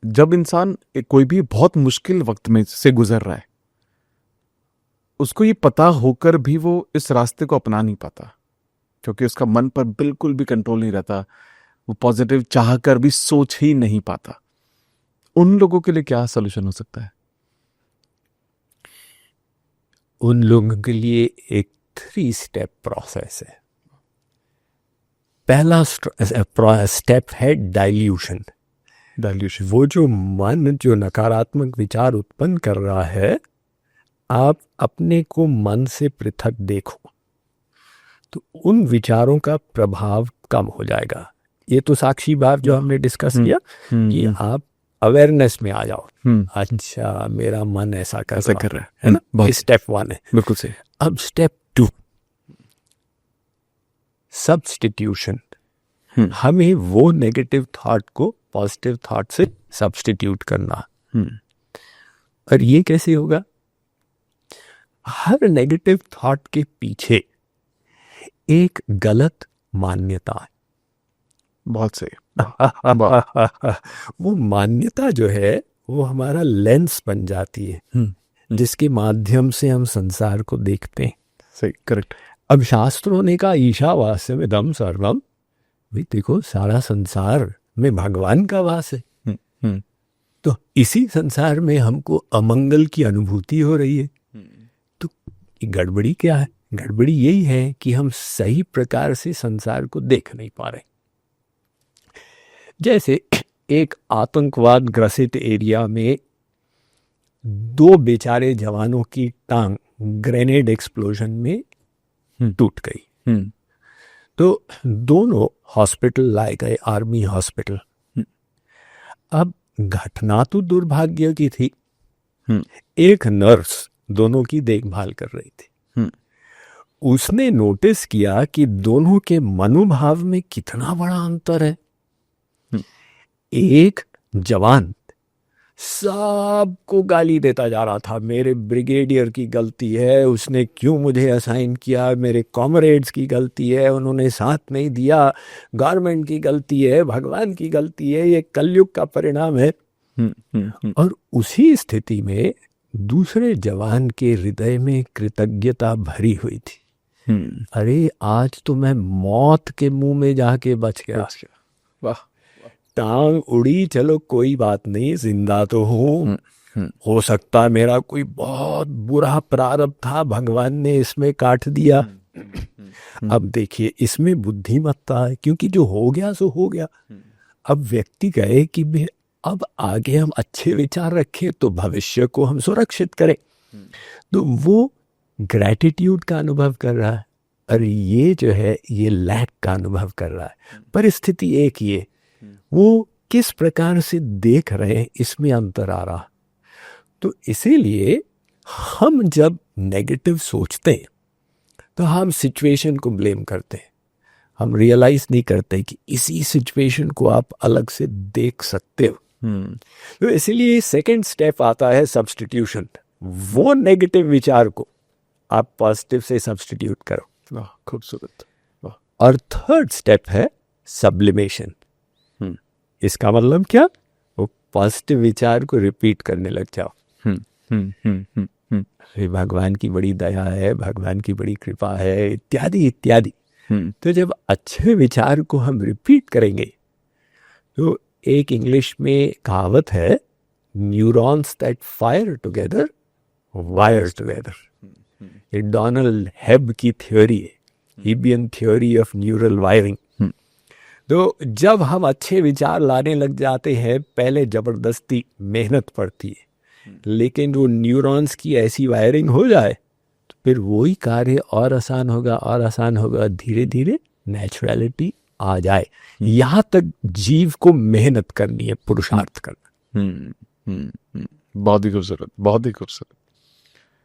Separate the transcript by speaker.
Speaker 1: जब इंसान कोई भी बहुत मुश्किल वक्त में से गुजर रहा है, उसको ये पता होकर भी वो इस रास्ते को अपना नहीं पाता, क्योंकि उसका मन पर बिल्कुल भी कंट्रोल नहीं रहता, वो पॉजिटिव चाह कर भी सोच ही नहीं पाता। उन लोगों के लिए क्या सोल्यूशन हो सकता है?
Speaker 2: उन लोगों के लिए एक 3 स्टेप प्रोसेस है। पहला स्टेप है डाइल्यूशन। वो जो मन जो नकारात्मक विचार उत्पन्न कर रहा है, आप अपने को मन से पृथक देखो, तो उन विचारों का प्रभाव कम हो जाएगा। ये तो साक्षी भाव जो हमने डिस्कस किया कि आप अवेयरनेस में आ जाओ। अच्छा, मेरा मन ऐसा कर रहा है ना। स्टेप 1 है,
Speaker 1: बिल्कुल सही।
Speaker 2: अब स्टेप 2 सब्स्टिट्यूशन। हमें वो नेगेटिव थॉट को पॉजिटिव थॉट से सब्स्टिट्यूट करना। और ये कैसे होगा? हर नेगेटिव थॉट के पीछे एक गलत मान्यता है।
Speaker 1: बहुत सही।
Speaker 2: वो मान्यता जो है वो हमारा लेंस बन जाती है, जिसके माध्यम से हम संसार को देखते हैं।
Speaker 1: सही, करेक्ट।
Speaker 2: अब शास्त्रों ने कहा ईशावास्यमिदं सर्वम, भी देखो सारा संसार में भगवान का वास है। तो इसी संसार में हमको अमंगल की अनुभूति हो रही है, तो गड़बड़ी क्या है? गड़बड़ी यही है कि हम सही प्रकार से संसार को देख नहीं पा रहे। जैसे एक आतंकवाद ग्रसित एरिया में 2 बेचारे जवानों की टांग ग्रेनेड एक्सप्लोजन में टूट गई। तो दोनों हॉस्पिटल लाए गए, आर्मी हॉस्पिटल। अब घटना तो दुर्भाग्य की थी। एक नर्स दोनों की देखभाल कर रही थी। उसने नोटिस किया कि दोनों के मनोभाव में कितना बड़ा अंतर है। एक जवान सबको गाली देता जा रहा था, मेरे ब्रिगेडियर की गलती है, उसने क्यों मुझे असाइन किया, मेरे कॉमरेड्स की गलती है, उन्होंने साथ नहीं दिया, गवर्नमेंट की गलती है, भगवान की गलती है, ये कलयुग का परिणाम है। और उसी स्थिति में दूसरे जवान के हृदय में कृतज्ञता भरी हुई थी। अरे आज तो मैं मौत के मुंह में जाके बच गया।
Speaker 1: वाह,
Speaker 2: टांग उड़ी, चलो कोई बात नहीं, जिंदा तो हूँ। हो सकता है मेरा कोई बहुत बुरा प्रारब्ध था, भगवान ने इसमें काट दिया। अब देखिए इसमें बुद्धिमत्ता है, क्योंकि जो हो गया सो हो गया। अब व्यक्ति कहे कि मैं अब आगे हम अच्छे विचार रखें तो भविष्य को हम सुरक्षित करें, तो वो ग्रैटिट्यूड का अनुभव कर रहा है। और ये जो है ये लैक का अनुभव कर रहा है। परिस्थिति एक ही है, वो किस प्रकार से देख रहे हैं इसमें अंतर आ रहा। तो इसीलिए हम जब नेगेटिव सोचते हैं तो हम सिचुएशन को ब्लेम करते हैं, हम रियलाइज नहीं करते कि इसी सिचुएशन को आप अलग से देख सकते हो। तो इसीलिए सेकंड स्टेप आता है सब्स्टिट्यूशन। वो नेगेटिव विचार को आप पॉजिटिव से सब्स्टिट्यूट करो।
Speaker 1: खूबसूरत।
Speaker 2: और थर्ड स्टेप है सब्लिमेशन। इसका मतलब क्या? वो पॉजिटिव विचार को रिपीट करने लग जाओ। भगवान की बड़ी दया है, भगवान की बड़ी कृपा है, इत्यादि इत्यादि। तो जब अच्छे विचार को हम रिपीट करेंगे, तो एक इंग्लिश में कहावत है, neurons that fire together wire together. ये डोनाल्ड हेब की थ्योरी है, हिबियन थ्योरी ऑफ न्यूरल वायरिंग। तो जब हम अच्छे विचार लाने लग जाते हैं, पहले जबरदस्ती मेहनत पड़ती है, लेकिन वो न्यूरॉन्स की ऐसी वायरिंग हो जाए तो फिर वही कार्य और आसान होगा और आसान होगा, धीरे धीरे नेचुरलिटी आ जाए। यहाँ तक जीव को मेहनत करनी है, पुरुषार्थ करना।
Speaker 1: बहुत ही खूबसूरत, बहुत ही खूबसूरत।